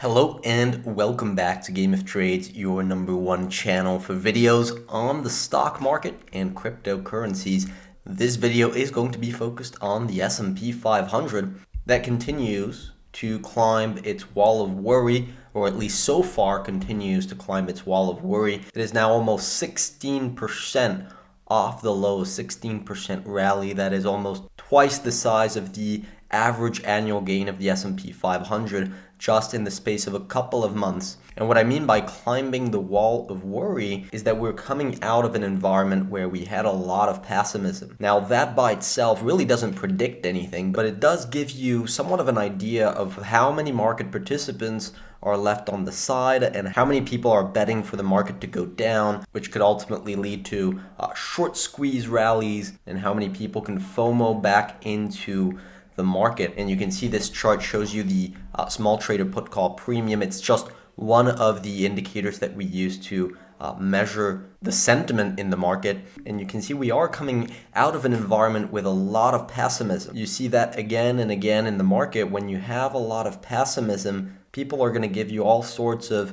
Hello and welcome back to Game of Trades, your number one channel for videos on the stock market and cryptocurrencies. This video is going to be focused on the S&P 500 that continues to climb its wall of worry, or at least so far continues to climb its wall of worry. It is now almost 16% off the low, 16% rally. That is almost twice the size of the average annual gain of the S&P 500 just in the space of a couple of months. And what I mean by climbing the wall of worry is that we're coming out of an environment where we had a lot of pessimism. Now, that by itself really doesn't predict anything, but it does give you somewhat of an idea of how many market participants are left on the side and how many people are betting for the market to go down, which could ultimately lead to short squeeze rallies, and how many people can FOMO back into the market. And you can see this chart shows you the small trader put call premium. It's just one of the indicators that we use to measure the sentiment in the market. And you can see we are coming out of an environment with a lot of pessimism. You see that again and again in the market. When you have a lot of pessimism, people are going to give you all sorts of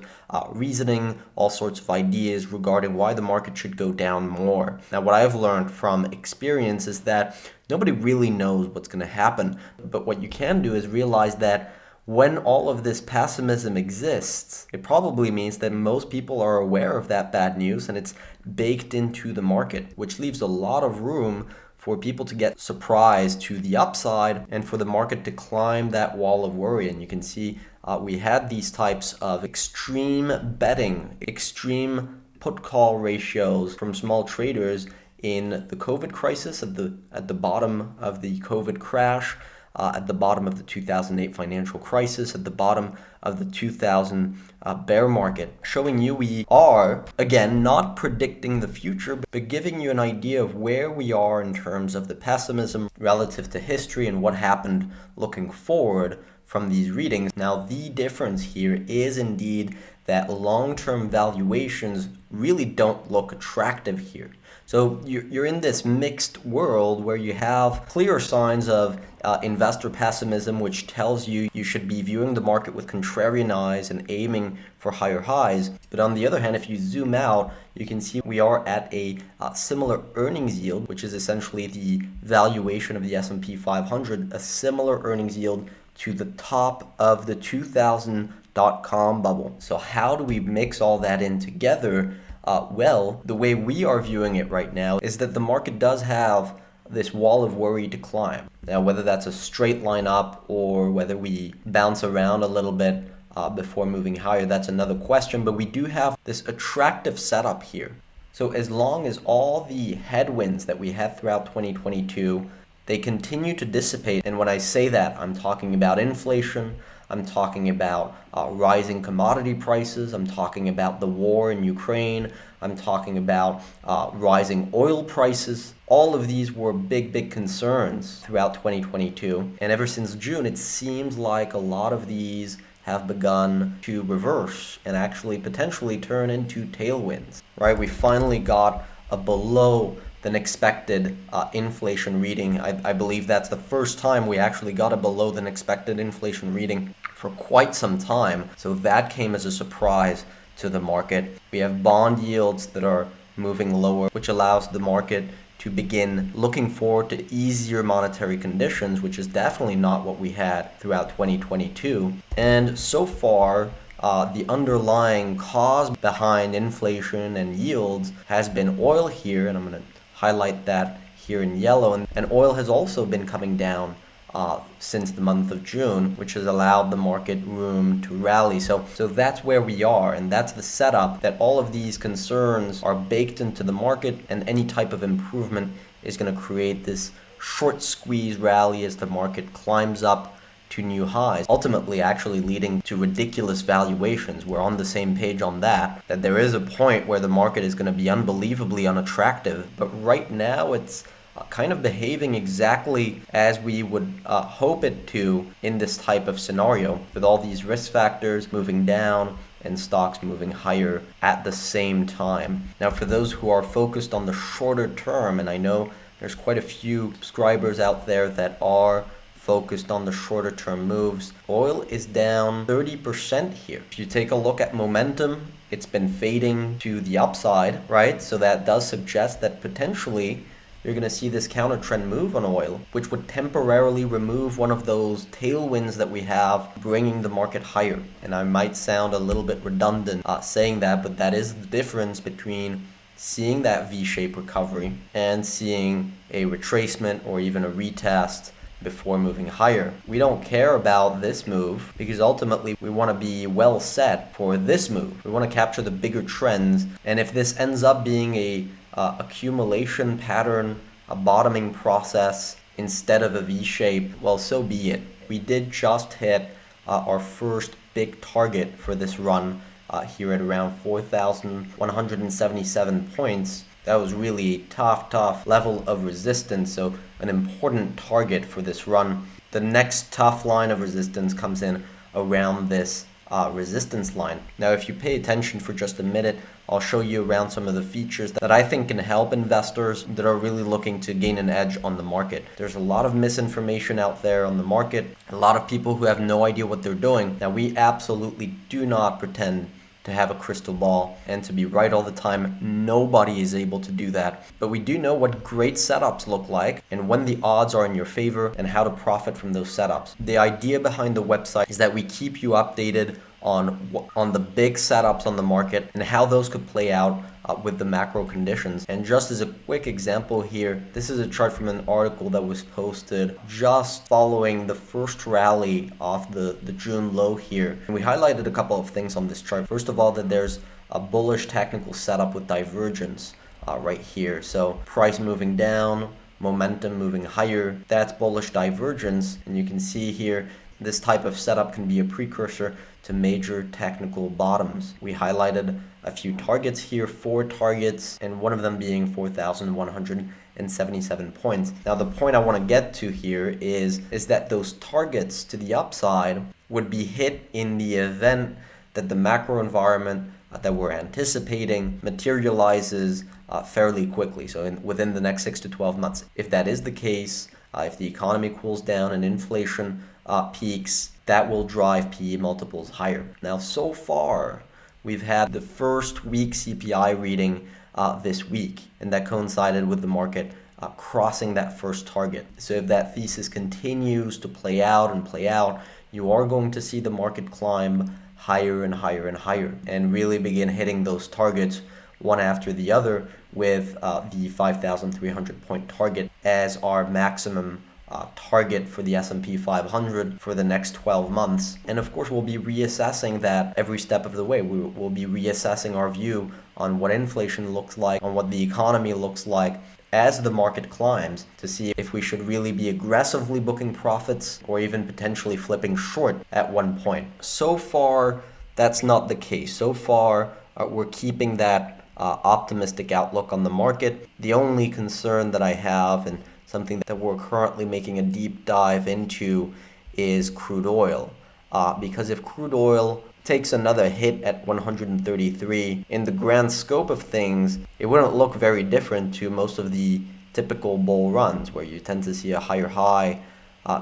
reasoning, all sorts of ideas regarding why the market should go down more. Now, what I've learned from experience is that nobody really knows what's going to happen. But what you can do is realize that when all of this pessimism exists, it probably means that most people are aware of that bad news and it's baked into the market, which leaves a lot of room for people to get surprised to the upside and for the market to climb that wall of worry. And you can see we had these types of extreme betting, extreme put call ratios from small traders in the COVID crisis, at the bottom of the COVID crash, at the bottom of the 2008 financial crisis, at the bottom of the 2000 bear market, showing you we are, again, not predicting the future, but giving you an idea of where we are in terms of the pessimism relative to history and what happened looking forward from these readings. Now, the difference here is indeed that long-term valuations really don't look attractive here. So you're in this mixed world where you have clear signs of investor pessimism, which tells you you should be viewing the market with contrarian eyes and aiming for higher highs. But on the other hand, if you zoom out, you can see we are at a similar earnings yield, which is essentially the valuation of the S&P 500, a similar earnings yield to the top of the 2000 dot-com bubble. So how do we mix all that in together? Well, the way we are viewing it right now is that the market does have this wall of worry to climb. Now, whether that's a straight line up or whether we bounce around a little bit before moving higher, that's another question. But we do have this attractive setup here. So as long as all the headwinds that we had throughout 2022, they continue to dissipate. And when I say that, I'm talking about inflation, I'm talking about rising commodity prices, I'm talking about the war in Ukraine, I'm talking about rising oil prices. All of these were big concerns throughout 2022. And ever since June, it seems like a lot of these have begun to reverse and actually potentially turn into tailwinds, right? We finally got a below than expected inflation reading. I believe that's the first time we actually got a below than expected inflation reading for quite some time. So that came as a surprise to the market. We have bond yields that are moving lower, which allows the market to begin looking forward to easier monetary conditions, which is definitely not what we had throughout 2022. And so far, the underlying cause behind inflation and yields has been oil here, and I'm going to highlight that here in yellow. And oil has also been coming down since the month of June, which has allowed the market room to rally. So that's where we are, and that's the setup, that all of these concerns are baked into the market, and any type of improvement is going to create this short squeeze rally as the market climbs up to new highs, ultimately actually leading to ridiculous valuations. We're on the same page on that there is a point where the market is going to be unbelievably unattractive, but right now it's kind of behaving exactly as we would hope it to in this type of scenario, with all these risk factors moving down and stocks moving higher at the same time. Now, for those who are focused on the shorter term, and I know there's quite a few subscribers out there that are focused on the shorter term moves. Oil is down 30% here. If you take a look at momentum, it's been fading to the upside, right? So that does suggest that potentially you're going to see this counter trend move on oil, which would temporarily remove one of those tailwinds that we have, bringing the market higher. And I might sound a little bit redundant saying that, but that is the difference between seeing that V-shaped recovery and seeing a retracement or even a retest before moving higher. We don't care about this move because ultimately we want to be well set for this move. We want to capture the bigger trends, and if this ends up being a accumulation pattern, a bottoming process instead of a V-shape, well, so be it. We did just hit our first big target for this run here at around 4,177 points. That was really a tough level of resistance, so an important target for this run. The next tough line of resistance comes in around this resistance line. Now, if you pay attention for just a minute, I'll show you around some of the features that I think can help investors that are really looking to gain an edge on the market. There's a lot of misinformation out there on the market, a lot of people who have no idea what they're doing. Now, we absolutely do not pretend to have a crystal ball and to be right all the time. Nobody is able to do that. But we do know what great setups look like and when the odds are in your favor and how to profit from those setups. The idea behind the website is that we keep you updated on the big setups on the market and how those could play out with the macro conditions. And just as a quick example here, this is a chart from an article that was posted just following the first rally off the June low here. And we highlighted a couple of things on this chart. First of all, that there's a bullish technical setup with divergence right here. So price moving down, momentum moving higher, that's bullish divergence. And you can see here, this type of setup can be a precursor to major technical bottoms. We highlighted a few targets here, 4 targets, and one of them being 4,177 points. Now, the point I want to get to here is that those targets to the upside would be hit in the event that the macro environment that we're anticipating materializes fairly quickly, so within the next 6 to 12 months. If that is the case, if the economy cools down and inflation peaks, that will drive PE multiples higher. Now, so far, we've had the first week CPI reading this week, and that coincided with the market crossing that first target. So if that thesis continues to play out, you are going to see the market climb higher and higher and higher and really begin hitting those targets one after the other, with the 5,300 point target as our maximum target for the SP 500 for the next 12 months. And of course, we'll be reassessing that every step of the way. We'll be reassessing our view on what inflation looks like, on what the economy looks like as the market climbs, to see if we should really be aggressively booking profits or even potentially flipping short at one point. So far, that's not the case. So far, we're keeping that optimistic outlook on the market. The only concern that I have, and something that we're currently making a deep dive into, is crude oil. Because if crude oil takes another hit at 133, in the grand scope of things, it wouldn't look very different to most of the typical bull runs where you tend to see a higher high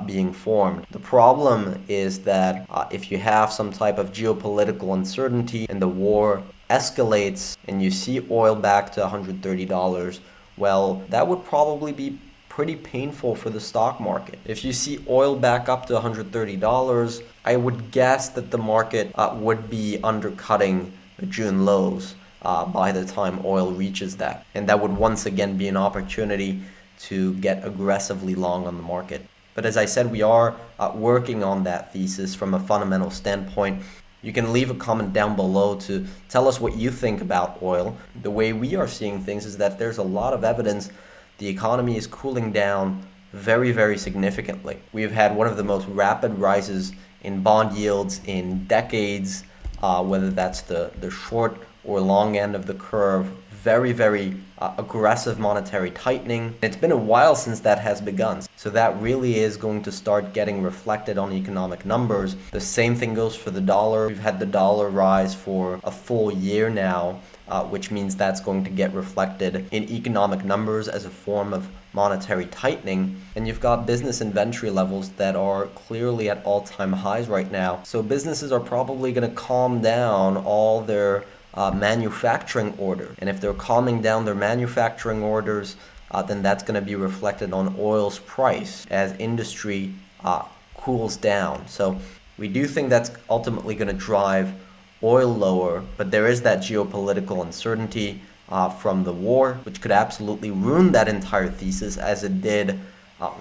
being formed. The problem is that if you have some type of geopolitical uncertainty and the war escalates and you see oil back to $130, well, that would probably be pretty painful for the stock market. If you see oil back up to $130, I would guess that the market would be undercutting the June lows by the time oil reaches that. And that would once again be an opportunity to get aggressively long on the market. But as I said, we are working on that thesis from a fundamental standpoint. You can leave a comment down below to tell us what you think about oil. The way we are seeing things is that there's a lot of evidence the economy is cooling down very, very significantly. We've had one of the most rapid rises in bond yields in decades, whether that's the short or long end of the curve. very aggressive monetary tightening. It's been a while since that has begun. So that really is going to start getting reflected on economic numbers. The same thing goes for the dollar. We've had the dollar rise for a full year now, which means that's going to get reflected in economic numbers as a form of monetary tightening. And you've got business inventory levels that are clearly at all-time highs right now. So businesses are probably going to calm down all their manufacturing orders. And if they're calming down their manufacturing orders, then that's going to be reflected on oil's price as industry cools down. So we do think that's ultimately going to drive oil lower, but there is that geopolitical uncertainty from the war, which could absolutely ruin that entire thesis, as it did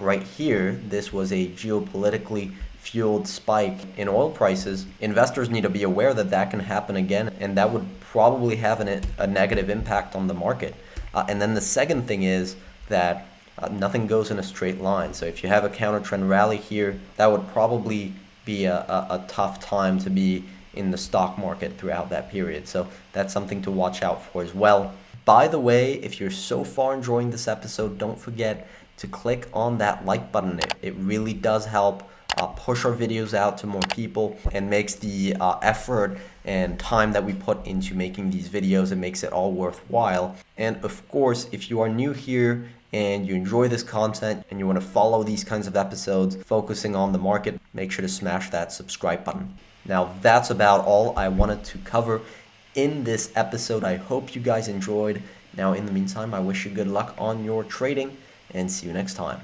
right here. This was a geopolitically fueled spike in oil prices. Investors need to be aware that that can happen again, and that would probably have a negative impact on the market. And then the second thing is that nothing goes in a straight line. So if you have a counter trend rally here, that would probably be a tough time to be in the stock market throughout that period. So that's something to watch out for as well. By the way, if you're so far enjoying this episode, don't forget to click on that like button. It really does help push our videos out to more people and makes the effort and time that we put into making these videos, it makes it all worthwhile. And of course, if you are new here and you enjoy this content and you want to follow these kinds of episodes focusing on the market, make sure to smash that subscribe button. Now, that's about all I wanted to cover in this episode. I hope you guys enjoyed. Now, in the meantime, I wish you good luck on your trading and see you next time.